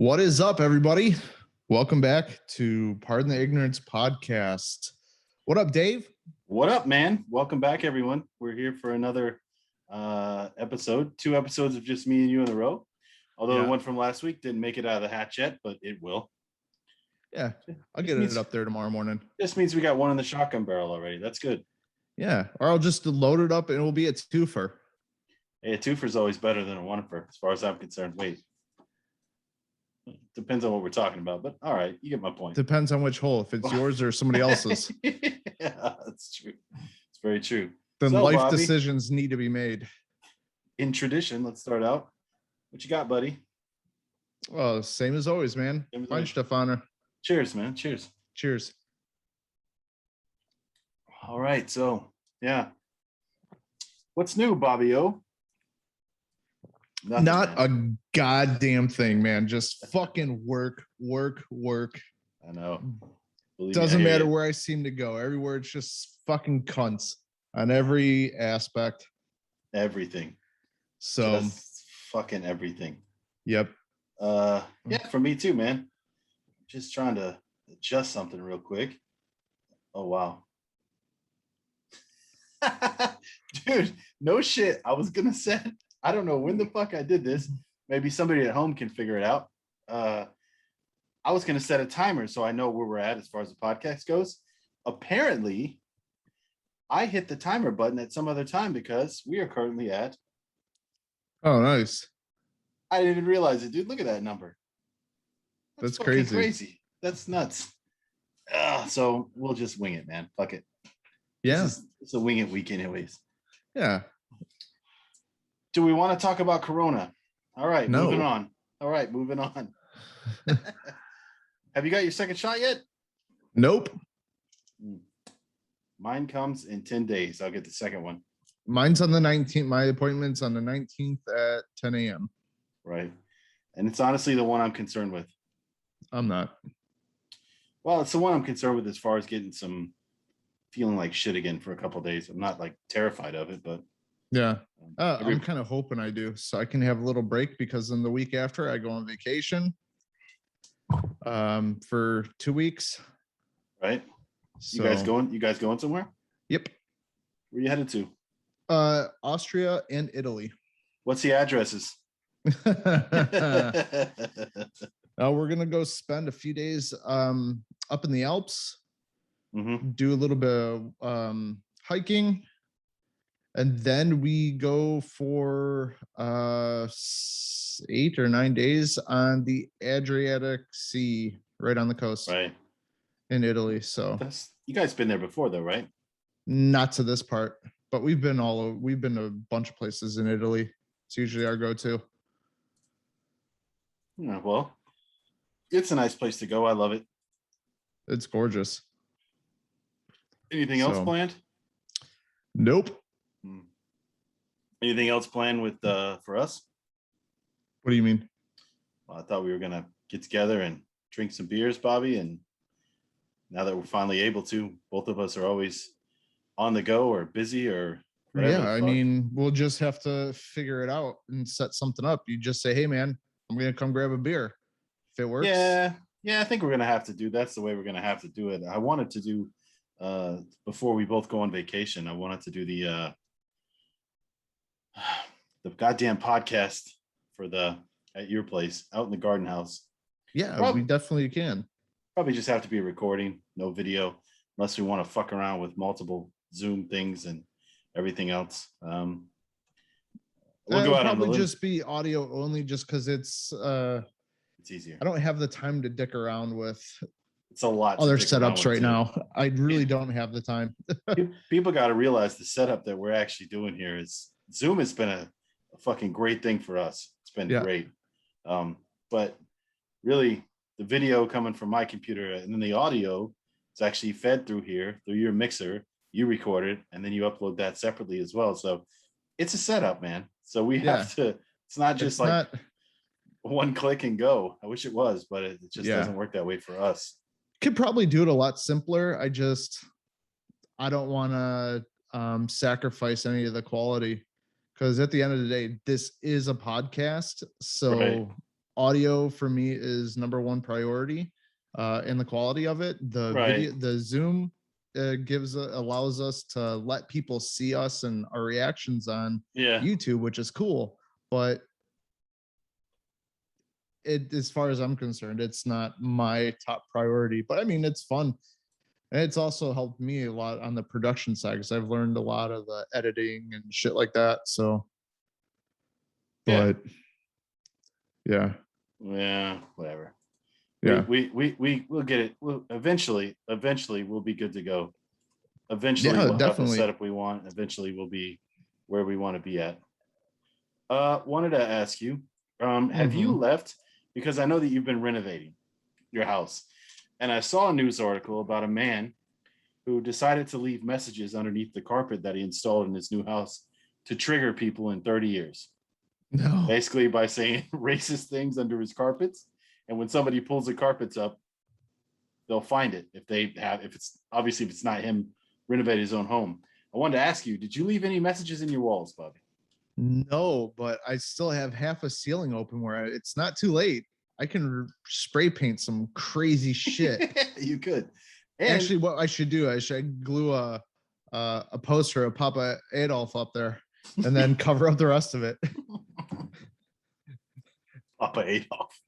What is up, everybody? Welcome back to Pardon the Ignorance podcast. What up, Dave? What up, man? Welcome back, everyone. We're here for another episode. 2 episodes of just me and you in a row. Although the one from last week didn't make it out of the hatch yet, but it will. Yeah, I'll get it up there tomorrow morning. This means we got one in the shotgun barrel already. That's good. Yeah, or I'll just load it up and it will be a twofer. Hey, a twofer is always better than a onefer, as far as I'm concerned. Wait. Depends on what we're talking about, but all right, you get my point. Depends on which hole, if it's yours or somebody else's. Yeah, that's true. It's very true. Then life decisions need to be made. In tradition, let's start out. What you got, buddy? Well, same as always, man. Fine, Stefano. Cheers, man. Cheers. Cheers. All right, so yeah. What's new, Bobby O? Nothing, not man. A goddamn thing, man. Just fucking work. I know. Doesn't matter where I seem to go. Everywhere it's just fucking cunts on every aspect. Everything. So just fucking everything. Yep. Yeah, for me too, man. Just trying to adjust something real quick. Oh wow. Dude, no shit. I was gonna say, I don't know when the fuck I did this. Maybe somebody at home can figure it out. I was going to set a timer so I know where we're at as far as the podcast goes. Apparently, I hit the timer button at some other time because we are currently at. Oh, nice. I didn't even realize it, dude. Look at that number. That's crazy. That's nuts. So we'll just wing it, man. Fuck it. Yeah. It's a wing it week anyways. Yeah. Do we want to talk about Corona? All right, no. Moving on. All right, moving on. Have you got your second shot yet? Nope. Mine comes in 10 days. I'll get the second one. Mine's on the 19th. My appointment's on the 19th at 10 a.m. Right. And it's honestly the one I'm concerned with. I'm not. Well, it's the one I'm concerned with as far as getting some feeling like shit again for a couple of days. I'm not like terrified of it, but yeah. I'm kind of hoping I do, so I can have a little break because then the week after I go on vacation for 2 weeks. Right. So, you guys going somewhere? Yep. Where you headed to? Austria and Italy. What's the addresses? We're gonna go spend a few days up in the Alps. Mm-hmm. Do a little bit of hiking. And then we go for 8 or 9 days on the Adriatic Sea, right on the coast, right in Italy. So you guys been there before, though, right? Not to this part, but we've been to a bunch of places in Italy. It's usually our go-to. Yeah, well, it's a nice place to go. I love it. It's gorgeous. Anything else planned? Nope. Anything else planned with for us? What do you mean? Well, I thought we were gonna get together and drink some beers, Bobby, and now that we're finally able to, both of us are always on the go or busy or whatever. Yeah, I mean, we'll just have to figure it out and set something up. You just say, hey man, I'm gonna come grab a beer. If it works. Yeah, I think we're gonna have to do that's the way we're gonna have to do it. I wanted to do before we both go on vacation, I wanted to do the goddamn podcast at your place out in the garden house. Yeah, we definitely can. Probably just have to be a recording, no video, unless we want to fuck around with multiple Zoom things and everything else. We'll go out probably just be audio only, just because it's easier. I don't have the time to dick around with. It's a lot. Other setups right now. I really don't have the time. People got to realize the setup that we're actually doing here is Zoom has been a fucking great thing for us. It's been great. But really the video coming from my computer and then the audio is actually fed through here, through your mixer, you record it, and then you upload that separately as well. So it's a setup, man. So we have to, it's not just one click and go. I wish it was, but it just doesn't work that way for us. Could probably do it a lot simpler. I don't want to sacrifice any of the quality, because at the end of the day, this is a podcast. So audio for me is number one priority, and the quality of it. The video, the Zoom allows us to let people see us and our reactions on YouTube, which is cool. But as far as I'm concerned, it's not my top priority. But I mean, it's fun. And it's also helped me a lot on the production side because I've learned a lot of the editing and shit like that. So, but whatever. Yeah, we'll get it. We'll eventually we'll be good to go. Eventually we'll have the setup we want. Eventually we'll be where we want to be at. Wanted to ask you, have you left? Because I know that you've been renovating your house. And I saw a news article about a man who decided to leave messages underneath the carpet that he installed in his new house to trigger people in 30 years. No. Basically by saying racist things under his carpets. And when somebody pulls the carpets up, they'll find it if it's not him renovating his own home. I wanted to ask you, did you leave any messages in your walls, Bobby? No, but I still have half a ceiling open where it's not too late. I can spray paint some crazy shit. You could. And actually, what I should do, I should glue a poster of Papa Adolf up there and then cover up the rest of it. Papa Adolf.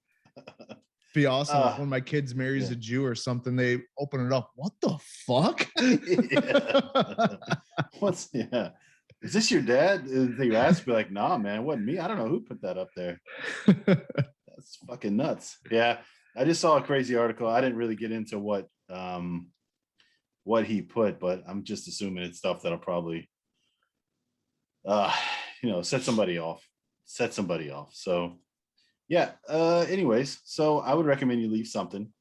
Be awesome if one of my kids marries a Jew or something. They open it up. What the fuck? Is this your dad? They ask, be like, nah, man, it wasn't me. I don't know who put that up there. That's fucking nuts. Yeah, I just saw a crazy article. I didn't really get into what he put, but I'm just assuming it's stuff that'll probably set somebody off. So yeah. Anyways, so I would recommend you leave something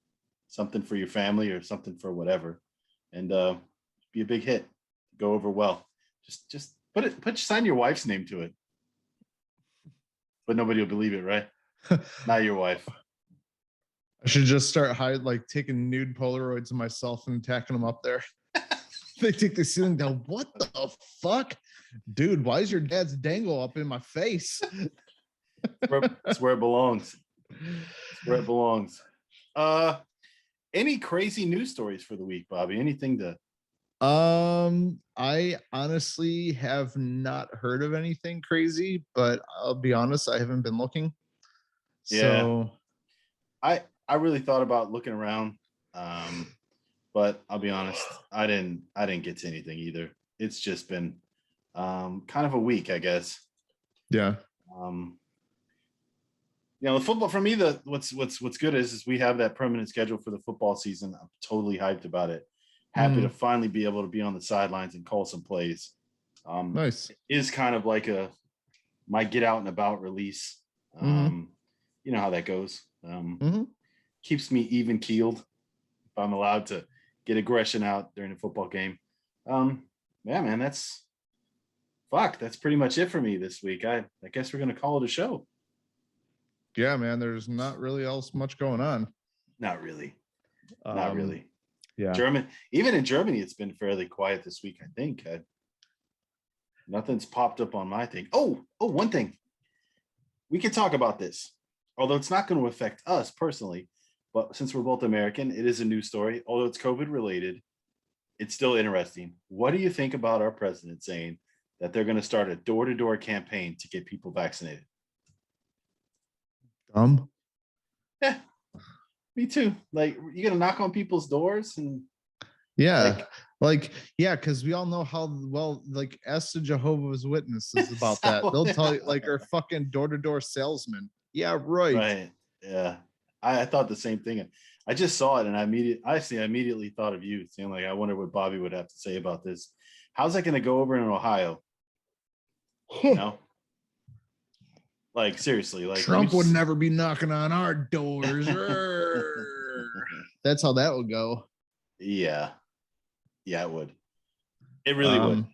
for your family or something for whatever, and be a big hit. Go over well. Just sign your wife's name to it. But nobody will believe it, right? Not your wife. I should just start taking nude Polaroids of myself and tacking them up there. They take the ceiling down. What the fuck? Dude, why is your dad's dangle up in my face? It's where it belongs. It's where it belongs. Any crazy news stories for the week, Bobby? Anything to... I honestly have not heard of anything crazy, but I'll be honest, I haven't been looking. So I really thought about looking around, but I'll be honest, I didn't get to anything either. It's just been kind of a week, I guess. Yeah. The football for me, what's good is we have that permanent schedule for the football season. I'm totally hyped about it. Happy to finally be able to be on the sidelines and call some plays. Nice. It is kind of like my get out and about release. You know how that goes. Keeps me even keeled if I'm allowed to get aggression out during a football game. Yeah, man, that's pretty much it for me this week. I guess we're gonna call it a show. Yeah, man, there's not really else much going on. Not really. Yeah. Even in Germany, it's been fairly quiet this week, I think. Nothing's popped up on my thing. Oh, one thing. We could talk about this, although it's not going to affect us personally. But since we're both American, it is a news story. Although it's COVID related, it's still interesting. What do you think about our president saying that they're going to start a door-to-door campaign to get people vaccinated? Dumb. Yeah, me too. Like, you're going to knock on people's doors and... Yeah. Because we all know how well, ask the Jehovah's Witnesses about that. They'll tell you, our fucking door-to-door salesman. Yeah, right. Yeah. I thought the same thing. I just saw it and I immediately thought of you, saying, I wonder what Bobby would have to say about this. How's that going to go over in Ohio? Seriously, Trump would never be knocking on our doors. That's how that would go. Yeah, it would. It really would.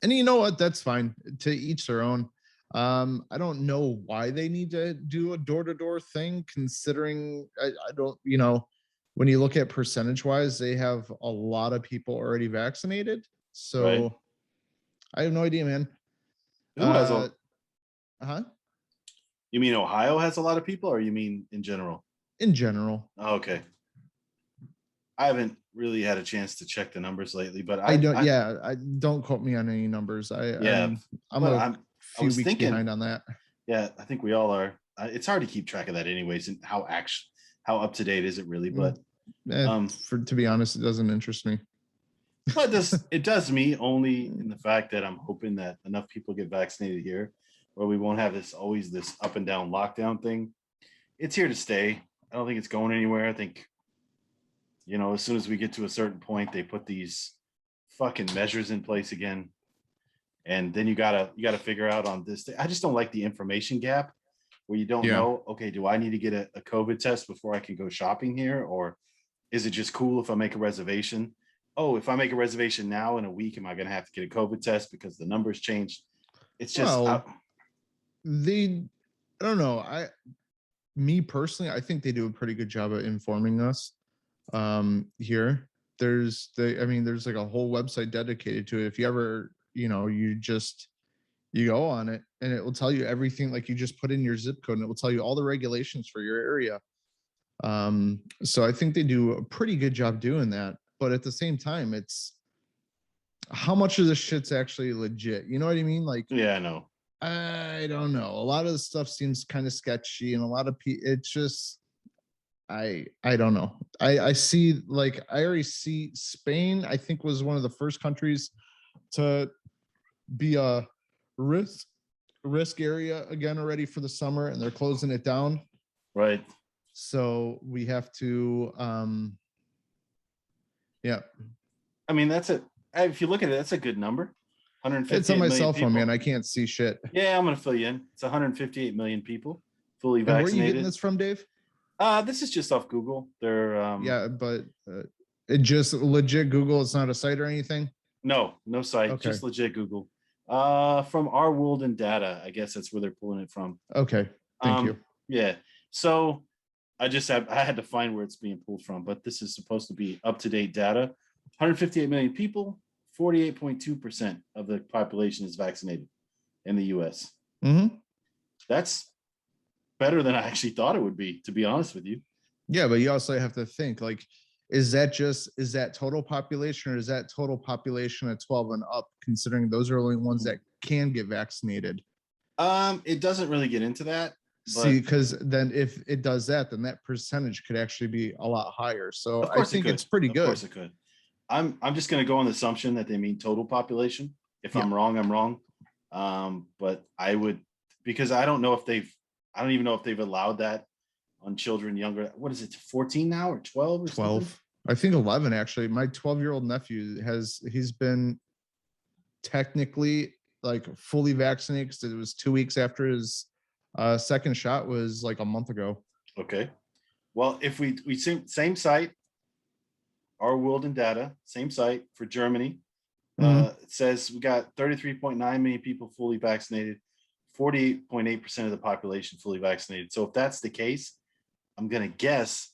And you know what? That's fine. To each their own. I don't know why they need to do a door-to-door thing, considering I don't, when you look at percentage-wise, they have a lot of people already vaccinated. So right. I have no idea, man. Who has You mean Ohio has a lot of people, or you mean in general? In general. Oh, okay. I haven't really had a chance to check the numbers lately, but I don't. Yeah, I don't quote me on any numbers. yeah, I'm but a I few was weeks thinking, behind on that. yeah, I think we all are. It's hard to keep track of that, anyways, and how up to date is it really? But To be honest, it doesn't interest me. but it does me only in the fact that I'm hoping that enough people get vaccinated here, where we won't have this up and down lockdown thing. It's here to stay. I don't think it's going anywhere. I think, as soon as we get to a certain point, they put these fucking measures in place again, and then you gotta figure out on this. I just don't like the information gap where you don't know. Okay, do I need to get a COVID test before I can go shopping here, or is it just cool if I make a reservation? Oh, if I make a reservation now, in a week, am I going to have to get a COVID test because the numbers changed? It's just I don't know. Me personally, I think they do a pretty good job of informing us here. There's like a whole website dedicated to it. If you ever, you go on it and it will tell you everything. Like, you just put in your zip code and it will tell you all the regulations for your area. So I think they do a pretty good job doing that. But at the same time, it's how much of this shit's actually legit. You know what I mean? Like, yeah, I know. I don't know. A lot of the stuff seems kind of sketchy, and a lot of it's just I don't know. I see, like, I already see Spain, I think, was one of the first countries to be a risk area again already for the summer, and they're closing it down. Right. So we have to yeah. I mean, that's it. If you look at it, that's a good number. 158 It's on my cell phone, people. man. I can't see shit. Yeah, I'm gonna fill you in. It's 158 million people fully And vaccinated. where are you getting this from, Dave? This is just off Google. They're yeah, but it just legit Google. It's not a site or anything. No site. Okay. Just legit Google. From Our World in Data, I guess that's where they're pulling it from. Okay, thank you. Yeah. So I had to find where it's being pulled from, but this is supposed to be up to date data. 158 million people. 48.2% of the population is vaccinated in the U.S. Mm-hmm. That's better than I actually thought it would be, to be honest with you. Yeah, but you also have to think, like, is that total population, or is that total population at 12 and up, considering those are only ones that can get vaccinated? It doesn't really get into that. See, because then if it does that, then that percentage could actually be a lot higher. So I think it's pretty good. Of course it could. I'm just going to go on the assumption that they mean total population. If I'm wrong, I'm wrong. But I would, because I don't even know if they've allowed that on children younger. What is it, 14 now or 12 or 12? Something? I think 11, actually. My 12-year-old nephew he's been technically, like, fully vaccinated, because it was 2 weeks after his second shot was like a month ago. Okay. Well, if we same site, Our World in Data, same site for Germany. It says we got 33.9 million people fully vaccinated, 48.8% of the population fully vaccinated. So if that's the case, I'm going to guess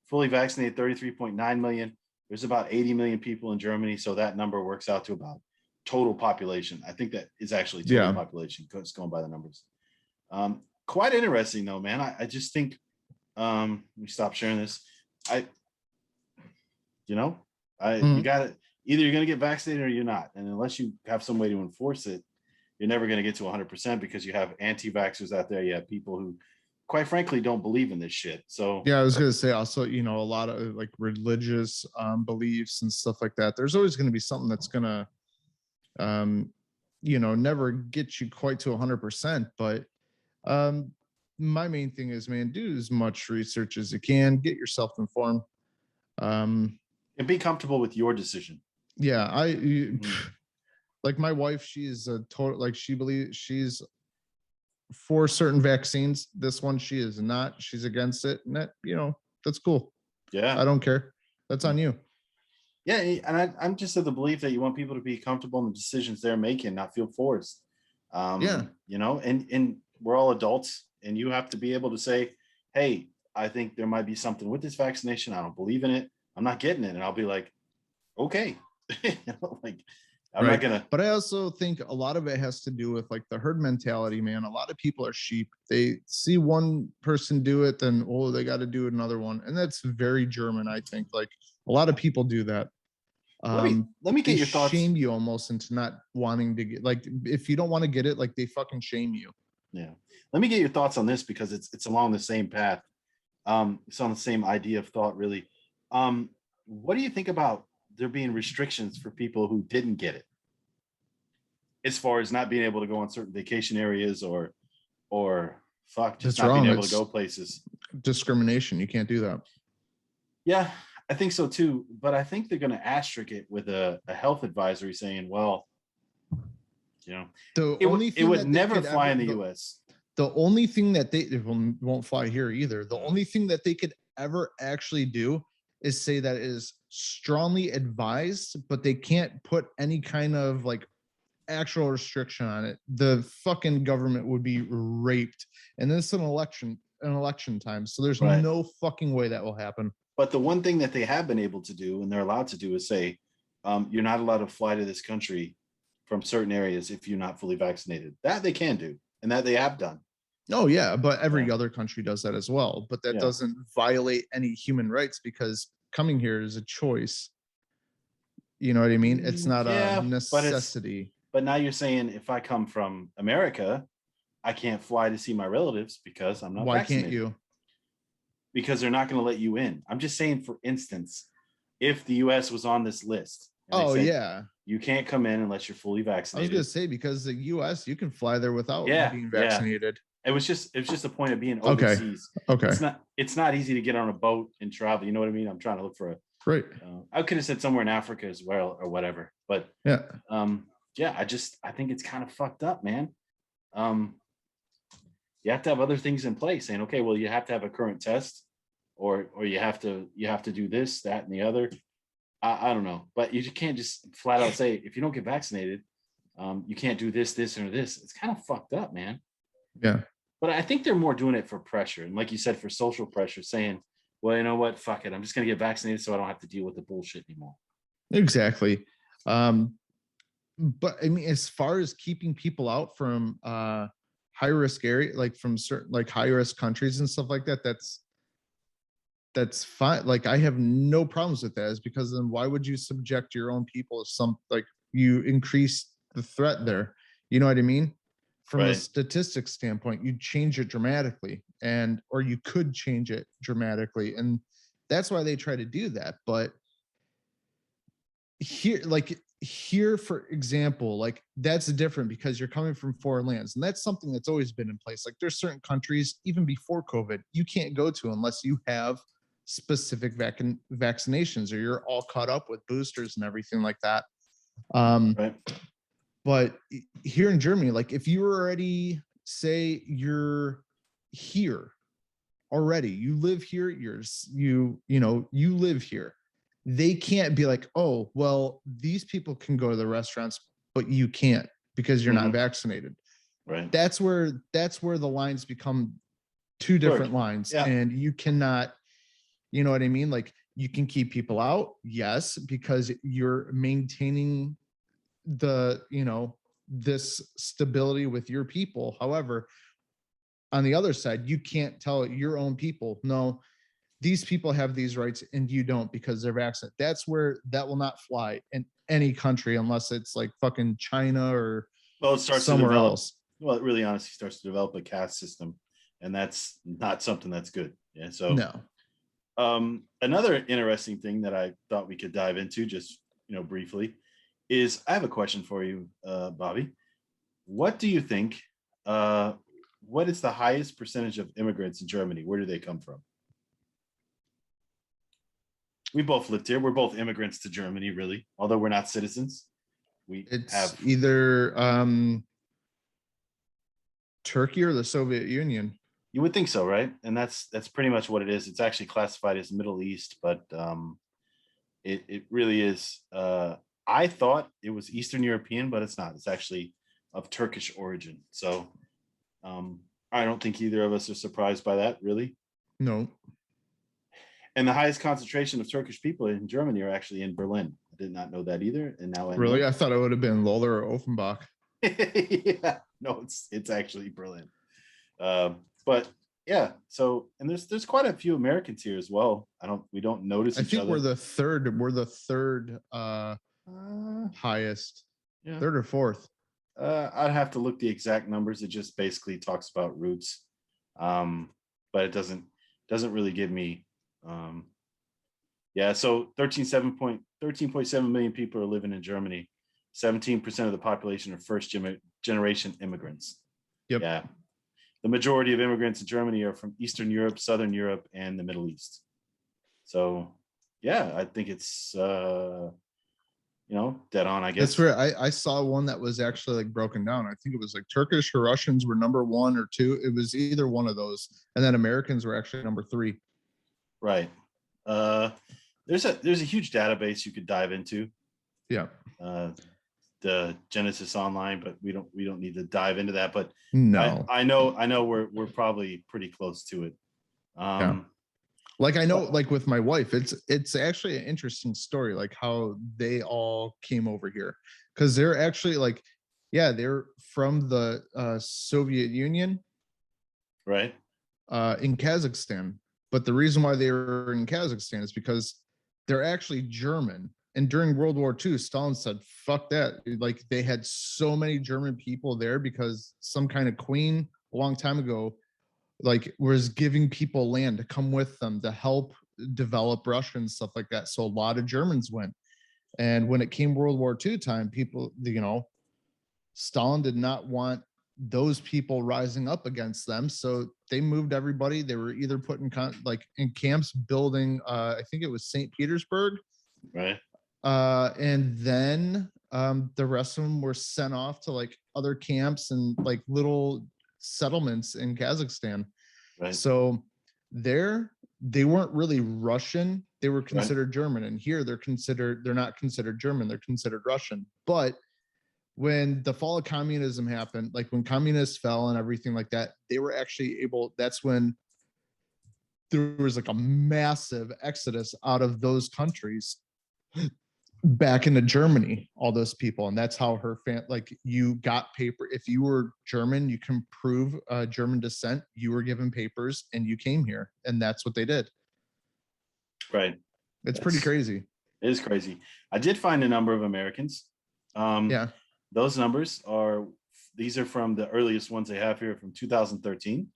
fully vaccinated 33.9 million. There's about 80 million people in Germany. So that number works out to about total population. I think that is actually total population, just going by the numbers. Quite interesting though, man. I just think, let me stop sharing this. You got it. Either you're going to get vaccinated or you're not. And unless you have some way to enforce it, you're never going to get to 100%, because you have anti-vaxxers out there. You have people who, quite frankly, don't believe in this shit. So yeah, I was going to say also, a lot of, like, religious beliefs and stuff like that. There's always going to be something that's going to, never get you quite to 100%. But my main thing is, man, do as much research as you can. Get yourself informed. And be comfortable with your decision. Yeah, like, my wife, she's a total, like, she believes she's for certain vaccines. This one she is not. She's against it, and that, that's cool. Yeah, I don't care. That's on you. Yeah, and I'm just of the belief that you want people to be comfortable in the decisions they're making, not feel forced. And we're all adults, and you have to be able to say, hey, I think there might be something with this vaccination. I don't believe in it. I'm not getting it. And I'll be like, okay. Like, I'm not gonna. But I also think a lot of it has to do with like the herd mentality, man. A lot of people are sheep. They see one person do it, then oh, they got to do another one, and that's very German. I think like a lot of people do that. Let me They get your thoughts. shame you almost into not wanting to get, like, if you don't want to get it, like they fucking shame you. Yeah, let me get your thoughts on this because it's along the same path. It's on the same idea of thought, really. What do you think about there being restrictions for people who didn't get it, as far as not being able to go on certain vacation areas or fuck, just That's not being wrong. able to It's go places? discrimination. You can't do that. Yeah, I think so too. But I think they're going to asterisk it with a health advisory saying, well, you know, The it would only it thing would that they never could fly ever in the U.S. the only thing that they, it won't fly here either. The only thing that they could ever actually do is say that it is strongly advised, but they can't put any kind of like actual restriction on it. The fucking government would be raped, and this is an election time, so there's Right. no fucking way that will happen. But the one thing that they have been able to do and they're allowed to do is say, you're not allowed to fly to this country from certain areas if you're not fully vaccinated. That they can do, and that they have done. Oh yeah, but every Yeah. other country does that as well. But that Yeah. doesn't violate any human rights because coming here is a choice. You know what I mean? It's not a Yeah, necessity. but now you're saying if I come from America, I can't fly to see my relatives because I'm not Why can't vaccinated. you? Because they're not going to let you in. I'm just saying, for instance, if the US was on this list and they Oh said, yeah. you can't come in unless you're fully I was vaccinated. gonna say because the US you can fly there without Yeah, being yeah. vaccinated. It was just a point of being Okay. overseas. Okay. It's not easy to get on a boat and travel. You know what I mean? I'm trying to look for a Right. I could have said somewhere in Africa as well or whatever. But Yeah. yeah, I think it's kind of fucked up, man. You have to have other things in place saying, okay, well, you have to have a current test or you have to do this, that, and the other. I don't know, but you can't just flat out say if you don't get vaccinated, you can't do this, or this. It's kind of fucked up, man. Yeah. But I think they're more doing it for pressure, and like you said, for social pressure, saying, "Well, you know what? Fuck it, I'm just gonna get vaccinated so I don't have to deal with the bullshit anymore." Exactly. But I mean, as far as keeping people out from high risk area, like from certain like high risk countries and stuff like that, that's fine. Like I have no problems with that, is because then why would you subject your own people to some, like, you increase the threat there? You know what I mean? From a Right. statistics standpoint, you change it dramatically, and or you could change it dramatically, and that's why they try to do that. But here for example, like that's different because you're coming from foreign lands, and that's something that's always been in place. Like there's certain countries even before COVID you can't go to unless you have specific vaccinations or you're all caught up with boosters and everything like that. Right. But here in Germany, like if you already say you're here already, you live here, you live here, they can't be like, oh, well, these people can go to the restaurants, but you can't because you're not vaccinated. Right. That's where the lines become two different lines. Yeah. And you cannot, you know what I mean? Like you can keep people out, yes, because you're maintaining the, this stability with your people. However, on the other side, you can't tell your own people, no, these people have these rights and you don't because they're vaccinated. That's where that will not fly in any country unless it's like fucking China or it starts somewhere to develop, else. Well, it really honestly starts to develop a caste system, and that's not something that's good. Yeah. So no. Another interesting thing that I thought we could dive into just briefly is I have a question for you, Bobby. What do you think? What is the highest percentage of immigrants in Germany? Where do they come from? We both lived here. We're both immigrants to Germany, really, although we're not citizens. It's either Turkey or the Soviet Union. You would think so, right? And that's pretty much what it is. It's actually classified as Middle East, but it really is. I thought it was Eastern European, but it's not. It's actually of Turkish origin. So I don't think either of us are surprised by that, really. No. And the highest concentration of Turkish people in Germany are actually in Berlin. did not know that either, and now I Really? know. I thought it would have been Lola or Offenbach. Yeah, no, it's actually brilliant. But yeah, so and there's quite a few Americans here as well. We don't notice I each think other. we're the third highest, Yeah. third or fourth. I'd have to look the exact numbers. It just basically talks about roots, but it doesn't really give me. Yeah, so 13.7 million people are living in Germany. 17% of the population are first generation immigrants. Yep. Yeah, the majority of immigrants in Germany are from Eastern Europe, Southern Europe, and the Middle East. So, yeah, I think it's dead on, I guess. That's where I saw one that was actually like broken down. I think it was like Turkish or Russians were number 1 or 2. It was either one of those, and then Americans were actually number 3. Right. There's a huge database you could dive into. Yeah. The Genesis Online, but we don't need to dive into that. But no, I know we're probably pretty close to it. Yeah. Like I know, like with my wife, it's actually an interesting story, like how they all came over here, because they're actually like, yeah, they're from the Soviet Union, right? In Kazakhstan. But the reason why they were in Kazakhstan is because they're actually German. And during World War II, Stalin said, fuck that. Like they had so many German people there because some kind of queen a long time ago, like was giving people land to come with them to help develop Russia and stuff like that. So a lot of Germans went. And when it came World War II time, people, Stalin did not want those people rising up against them. So they moved everybody. They were either put in in camps building, I think it was St. Petersburg. Right. And then the rest of them were sent off to like other camps and like little settlements in Kazakhstan. Right. So they weren't really Russian. They were considered German. And here they're not considered German. They're considered Russian. But when the fall of communism happened, like when communists fell and everything like that, they were actually that's when there was like a massive exodus out of those countries back into Germany, all those people. And that's how you got paper. If you were German, you can prove German descent, you were given papers and you came here. And that's what they did. Right. It's pretty crazy. It is crazy. I did find a number of Americans. Yeah. Those numbers these are from the earliest ones they have here from 2013.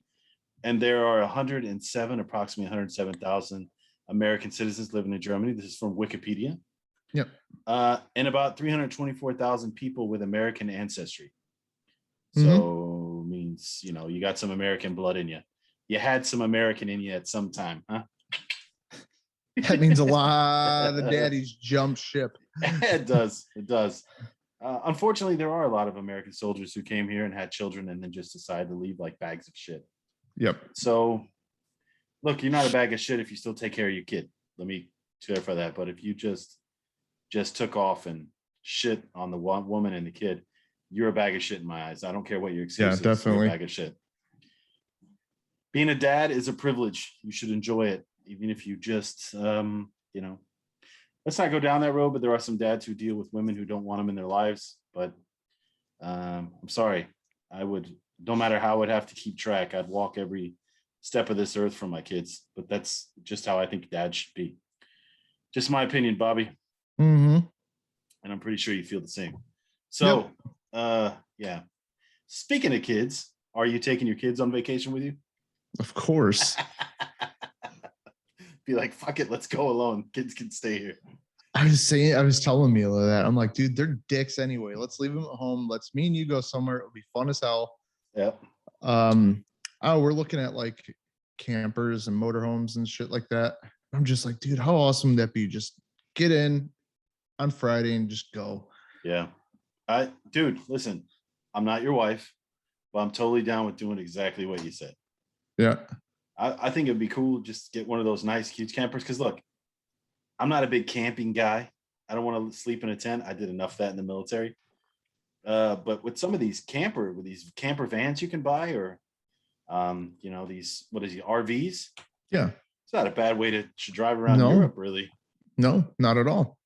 And there are approximately 107,000 American citizens living in Germany. This is from Wikipedia. Yep. And about 324,000 people with American ancestry. So means, you got some American blood in you. You had some American in you at some time, huh? That means a lot of daddies jumped ship. It does. Unfortunately, there are a lot of American soldiers who came here and had children and then just decided to leave like bags of shit. Yep. So, look, you're not a bag of shit if you still take care of your kid. Let me clarify that. But if you just took off and shit on the woman and the kid, you're a bag of shit in my eyes. I don't care what your excuse is. Definitely. You're a bag of shit. Being a dad is a privilege. You should enjoy it, even if you just, let's not go down that road, but there are some dads who deal with women who don't want them in their lives. But I'm sorry. No matter how I'd have to keep track, I'd walk every step of this earth for my kids. But that's just how I think dads should be. Just my opinion, Bobby. And I'm pretty sure you feel the same. So, yeah. Speaking of kids, are you taking your kids on vacation with you? Of course. Be like, fuck it, let's go alone. Kids can stay here. I was telling Mila that. I'm like, dude, they're dicks anyway. Let's leave them at home. Let's me and you go somewhere. It'll be fun as hell. Yeah. We're looking at like campers and motorhomes and shit like that. I'm just like, dude, how awesome would that be? Just get in on Friday and just go. Yeah. Dude, listen, I'm not your wife, but I'm totally down with doing exactly what you said. Yeah. I think it'd be cool just to get one of those nice, cute campers. Because look, I'm not a big camping guy. I don't want to sleep in a tent. I did enough of that in the military. But with some of these camper vans you can buy, or these RVs? Yeah. It's not a bad way to drive around Europe, really. No, not at all.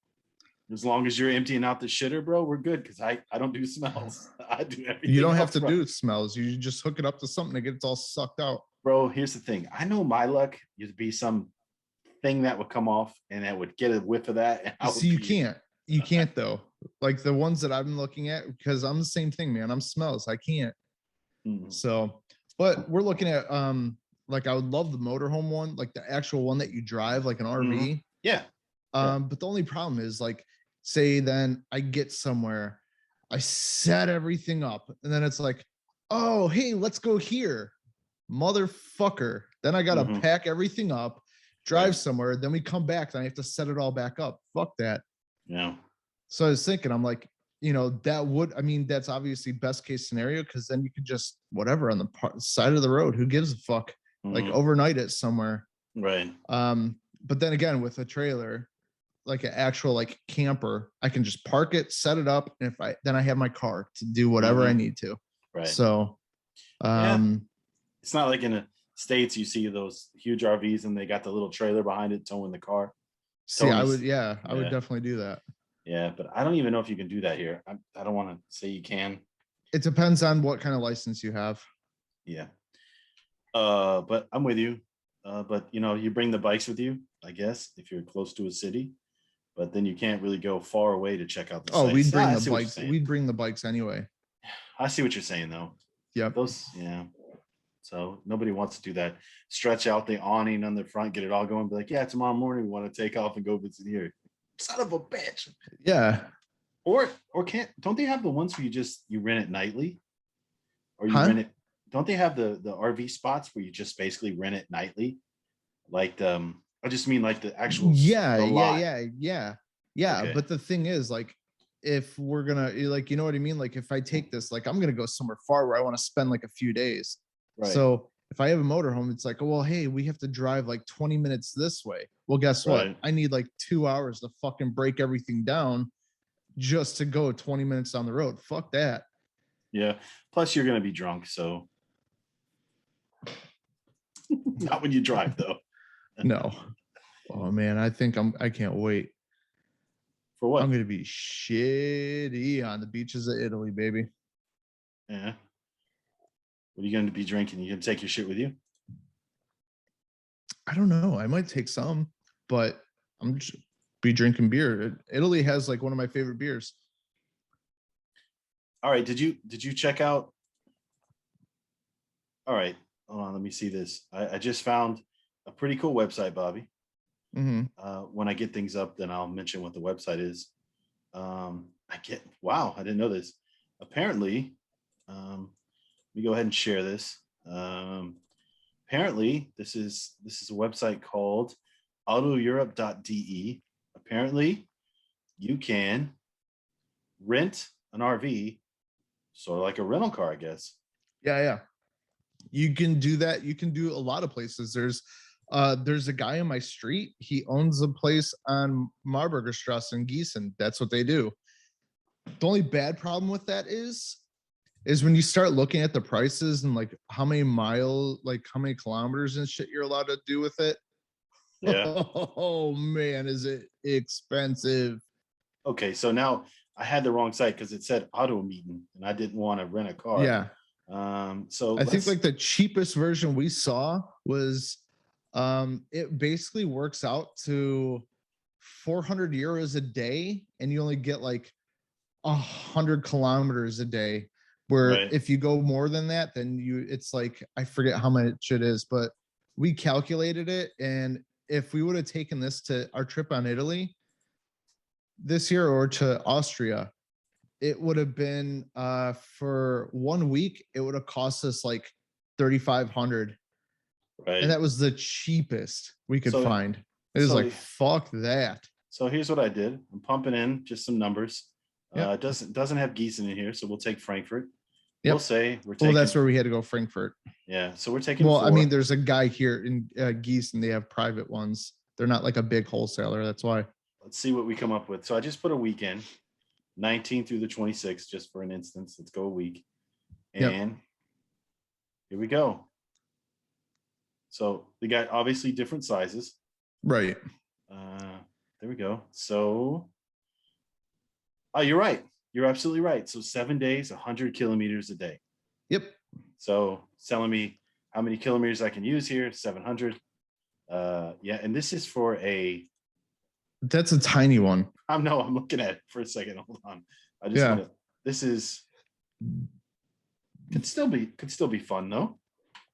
As long as you're emptying out the shitter, bro, we're good. Because I don't do smells. I do everything. You don't have else, to bro. do smells. You just hook it up to something to get it all sucked out. Bro, here's the thing. I know my luck would be some thing that would come off and that would get a whiff of that. And I would See, you can't though. Like the ones that I've been looking at, because I'm the same thing, man. I'm smells. I can't. So, but we're looking at like I would love the motorhome one, like the actual one that you drive, like an RV. Yeah. But the only problem is like, say then I get somewhere, I set everything up, and then it's like, oh hey, let's go here. Motherfucker. Then I gotta pack everything up, drive somewhere, then we come back, then I have to set it all back up. Fuck that. Yeah. So I was thinking, I'm like, that's obviously best case scenario, because then you could just whatever on the side of the road. Who gives a fuck? Like overnight it somewhere. Right. But then again, with a trailer, like an actual like camper, I can just park it, set it up, and then I have my car to do whatever I need to. Right. So it's not like in the States you see those huge RVs and they got the little trailer behind it towing the car. See, I would definitely do that. Yeah, but I don't even know if you can do that here. I don't want to say you can. It depends on what kind of license you have. Yeah. But I'm with you. But you bring the bikes with you, I guess, if you're close to a city. But then you can't really go far away to check out the sites. We'd bring the bikes. We'd bring the bikes anyway. I see what you're saying, though. Yep. So nobody wants to do that. Stretch out the awning on the front, get it all going. Be like, yeah, tomorrow morning we want to take off and go visit here. Son of a bitch. Yeah. Or don't they have the ones where you rent it nightly? Or you rent it? Don't they have the RV spots where you just basically rent it nightly? Like I just mean like the actual Yeah. Okay. But the thing is, like, if we're gonna, like, you know what I mean? Like, if I take this, like, I'm gonna go somewhere far where I want to spend like a few days. Right. So if I have a motorhome, it's like, well, hey, we have to drive like 20 minutes this way. Well, guess what? I need like 2 hours to fucking break everything down just to go 20 minutes down the road. Fuck that. Yeah. Plus, you're gonna be drunk, so not when you drive, though. No. Oh man, I can't wait. For what? I'm gonna be shitty on the beaches of Italy, baby. Yeah. What are you going to be drinking? You going to take your shit with you? I don't know. I might take some, but I'm just be drinking beer. Italy has like one of my favorite beers. All right. Did you check out? All right. Hold on. Let me see this. I just found a pretty cool website, Bobby. When I get things up, then I'll mention what the website is. Wow, I didn't know this. Apparently, let me go ahead and share this. Apparently, this is a website called autoeurope.de. Apparently, you can rent an RV, sort of like a rental car, I guess. Yeah. You can do that. You can do a lot of places. There's a guy in my street. He owns a place on Marburger Strasse in Gießen. That's what they do. The only bad problem with that is when you start looking at the prices and like how many miles, like how many kilometers and shit you're allowed to do with it. Yeah. Oh man, is it expensive? Okay, so now I had the wrong site because it said auto meeting and I didn't want to rent a car. Yeah. So I think like the cheapest version we saw was it basically works out to 400 euros a day, and you only get like 100 kilometers a day. Where if you go more than that, then it's like, I forget how much it is, but we calculated it. And if we would have taken this to our trip on Italy this year or to Austria, it would have been for 1 week, it would have cost us like 3,500. Right. And that was the cheapest we could find. It was like, fuck that. So here's what I did. I'm pumping in just some numbers. It doesn't have Gießen in here, so we'll take Frankfurt. Yep. We'll say we're taking. Well, that's where we had to go, Frankfurt. Yeah, so we're taking. Well, 4. I mean, there's a guy here in Gießen. They have private ones. They're not like a big wholesaler. That's why. Let's see what we come up with. So I just put a weekend, 19 through the 26th, just for an instance. Let's go a week, and here we go. So they got obviously different sizes. Right. There we go. So Oh, you're right. You're absolutely right. So 7 days, 100 kilometers a day. Yep. So it's telling me how many kilometers I can use here, 700. Yeah, and this is for a. That's a tiny one. I'm looking at it for a second. Hold on. I just Yeah. want to. This is could still be fun though.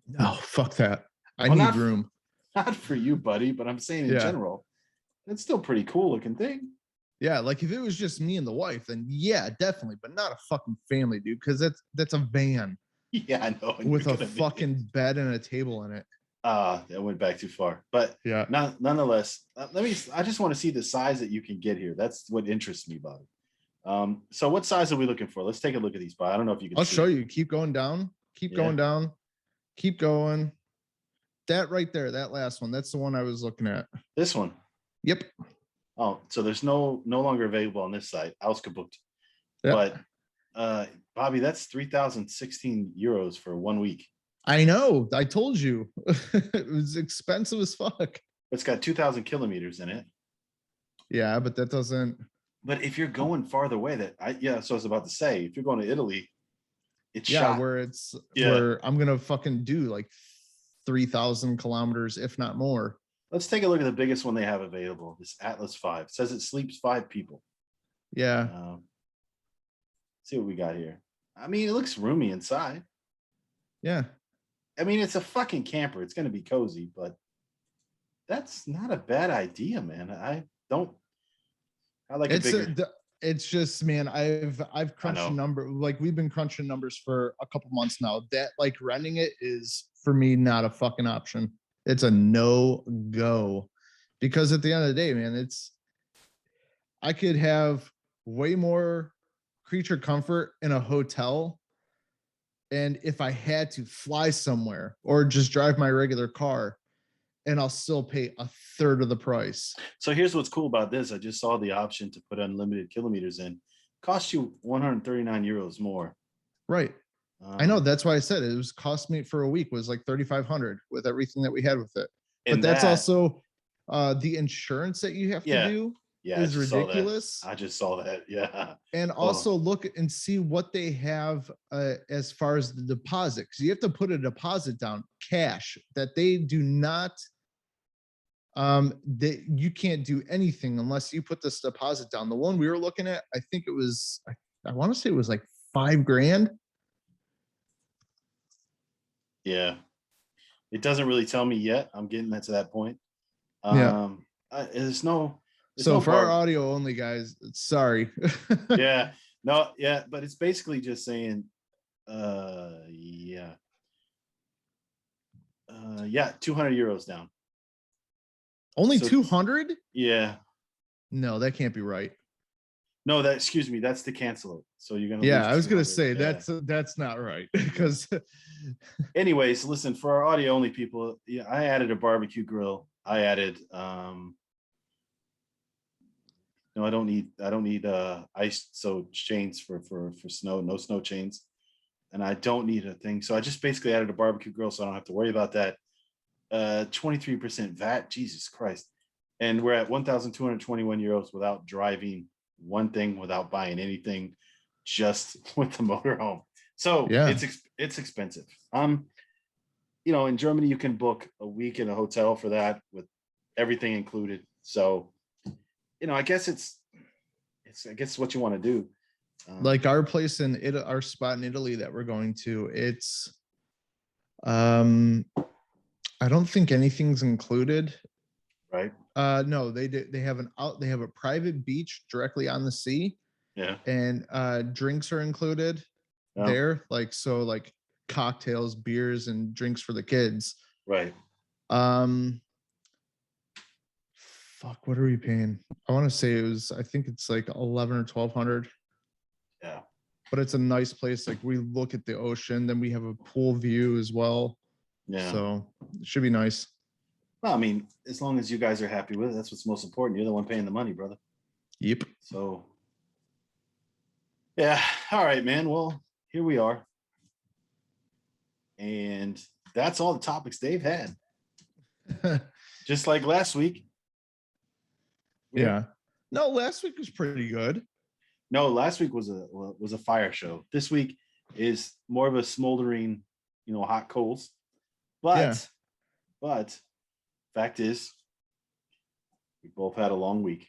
No, fuck that. I Well, need room. not for you, buddy, but I'm saying in Yeah. general, it's still pretty cool looking thing. Yeah, like if it was just me and the wife, then yeah, definitely, but not a fucking family, dude, because that's a van. Yeah, I know. With a fucking bed and a table in it. That went back too far. But yeah, nonetheless, I just want to see the size that you can get here. That's what interests me about it. So what size are we looking for? Let's take a look at these. I don't know if you can. I'll show you. Keep going down. Keep going down. Keep going. That right there, that last one. That's the one I was looking at. This one. Yep. Oh, so there's no longer available on this site. Ausgebucht. Yep. But Bobby, that's 3,016 euros for 1 week. I know. I told you. It was expensive as fuck. It's got 2,000 kilometers in it. Yeah, but that doesn't. But if you're going farther away, so I was about to say, if you're going to Italy, it's where I'm gonna fucking do like 3,000 kilometers, if not more. Let's take a look at the biggest one they have available. This Atlas 5 it says it sleeps 5 people. Yeah. See what we got here. I mean, it looks roomy inside. Yeah. I mean, it's a fucking camper. It's going to be cozy, but that's not a bad idea, man. I like it bigger. It's just, man, I've crunched a number. Like we've been crunching numbers for a couple months now. That like renting it is for me not a fucking option. It's a no-go because at the end of the day, man, I could have way more creature comfort in a hotel. And if I had to fly somewhere or just drive my regular car, and I'll still pay a third of the price. So here's what's cool about this. I just saw the option to put unlimited kilometers in. Cost you 139 euros more. Right. I know. That's why I said it was cost me for a week was like 3,500 with everything that we had with it. But that's also the insurance that you have to do is ridiculous. I just saw that. Yeah. And also look and see what they have as far as the deposit. Because you have to put a deposit down, cash, that they do not. That you can't do anything unless you put this deposit down. The one we were looking at, I think it was, I want to say it was like $5,000. Yeah, it doesn't really tell me yet. I'm getting to that point. There's no. So for our audio only guys, sorry. Yeah, but it's basically just saying, 200 euros down. Only 200? Yeah. No, that can't be right. No, excuse me, that's to cancel it. So you're gonna. Yeah, I was gonna say that's not right because. Anyways, listen, for our audio only people, I added a barbecue grill. I added. No, I don't need ice chains for snow. No snow chains, and I don't need a thing. So I just basically added a barbecue grill, so I don't have to worry about that. 23% VAT. Jesus Christ, and we're at 1,221 euros without driving one thing, without buying anything, just with the motorhome. So it's expensive. In Germany you can book a week in a hotel for that with everything included. So, I guess it's what you want to do. Like our place our spot in Italy that we're going to, it's, I don't think anything's included. Right. No, they have a private beach directly on the sea. Yeah. And drinks are included there. Like cocktails, beers, and drinks for the kids. Right. Fuck, what are we paying? I want to say I think it's like 11 or 1,200. Yeah. But it's a nice place. Like we look at the ocean, then we have a pool view as well. Yeah. So it should be nice. Well, I mean, as long as you guys are happy with it, that's what's most important. You're the one paying the money, brother. Yep. So, yeah. All right, man. Well, here we are. And that's all the topics Dave had. Just like last week. Yeah. No, last week was pretty good. No, last week was a fire show. This week is more of a smoldering, hot coals. But fact is, we both had a long week.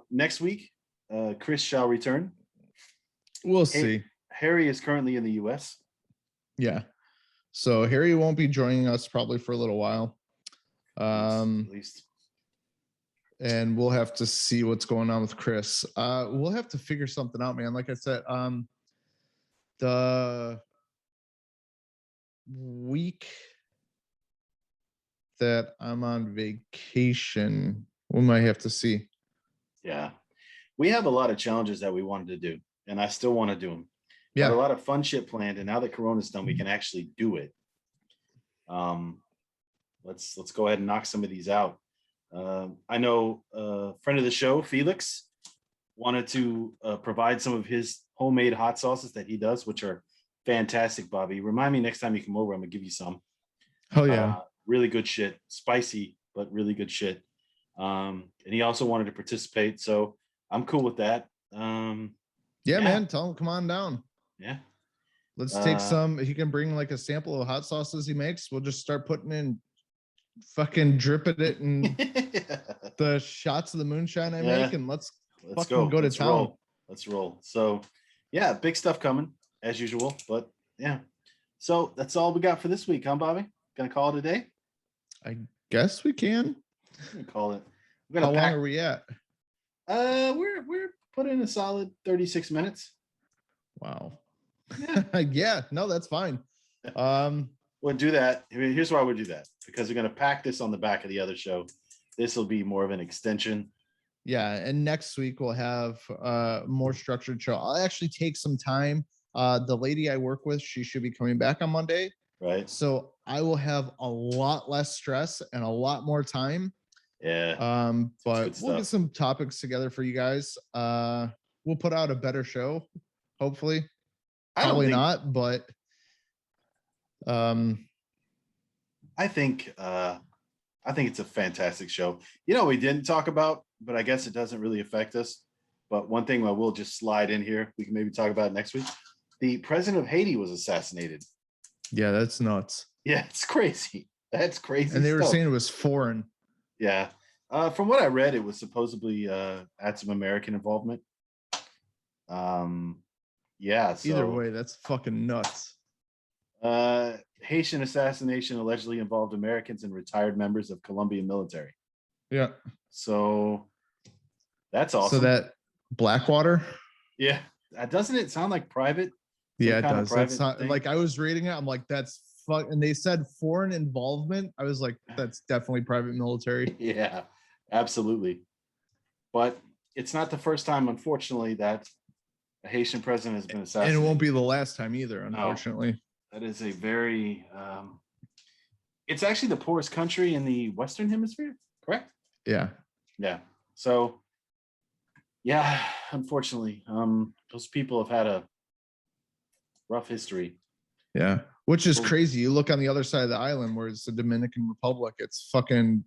Next week, Chris shall return. We'll see. Harry is currently in the US. Yeah. So Harry won't be joining us probably for a little while. At least. And we'll have to see what's going on with Chris. We'll have to figure something out, man. Like I said, the week that I'm on vacation, we might have to see. Yeah. We have a lot of challenges that we wanted to do, and I still want to do them. Yeah. Got a lot of fun shit planned, and now that Corona's done, we can actually do it. Let's go ahead and knock some of these out. I know a friend of the show, Felix, wanted to provide some of his homemade hot sauces that he does, which are fantastic, Bobby. Remind me next time you come over, I'm gonna give you some. Oh yeah. Really good shit. Spicy, but really good shit. And he also wanted to participate, so I'm cool with that. Yeah, man, tell him come on down. Yeah. Let's take some. He can bring like a sample of hot sauces he makes. We'll just start putting in, fucking dripping it in the shots of the moonshine I make, and let's fucking go to town. Let's roll. So yeah, big stuff coming as usual. But yeah. So that's all we got for this week, huh, Bobby? Gonna call it a day? I guess we can. Call it. How long are we at? We're putting in a solid 36 minutes. Wow. Yeah, no, that's fine. We'll do that. Here's why we'll do that, because we're going to pack this on the back of the other show. This will be more of an extension. Yeah, and next week we'll have more structured show. I'll actually take some time. The lady I work with, she should be coming back on Monday. Right. So I will have a lot less stress and a lot more time. Yeah. But we'll get some topics together for you guys. We'll put out a better show, hopefully. Probably not, but I think it's a fantastic show. We didn't talk about, but I guess it doesn't really affect us. But one thing I will just slide in here, we can maybe talk about it next week. The president of Haiti was assassinated. Yeah, that's nuts. Yeah, it's crazy. That's crazy. And they were saying it was foreign. Yeah. From what I read, it was supposedly had some American involvement. Yeah. So, either way, that's fucking nuts. Haitian assassination allegedly involved Americans and retired members of Colombian military. Yeah. So that's awesome. So that Blackwater? Yeah. Doesn't it sound like private? Yeah, it does. That's not like, I was reading it. I'm like, that's fuck. And they said foreign involvement. I was like, that's definitely private military. Yeah, absolutely. But it's not the first time, unfortunately, that a Haitian president has been assassinated. And it won't be the last time either, unfortunately. No, that is a very, it's actually the poorest country in the Western Hemisphere, correct? Yeah. Yeah. So, yeah, unfortunately, those people have had a rough history. Yeah. Which is crazy. You look on the other side of the island where it's the Dominican Republic. It's fucking,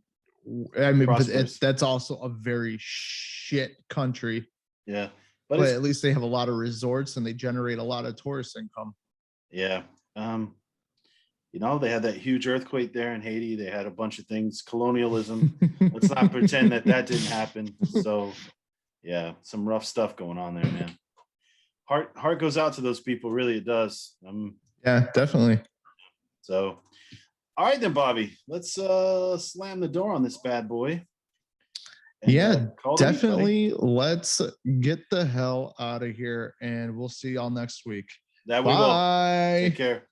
I mean, but that's also a very shit country. Yeah. But at least they have a lot of resorts and they generate a lot of tourist income. Yeah. They had that huge earthquake there in Haiti. They had a bunch of things, colonialism. Let's not pretend that didn't happen. So, yeah, some rough stuff going on there, man. Heart goes out to those people. Really, it does. Yeah, definitely. So, all right then, Bobby. Let's slam the door on this bad boy. And, definitely. Let's get the hell out of here, and we'll see y'all next week. That we will. Take care.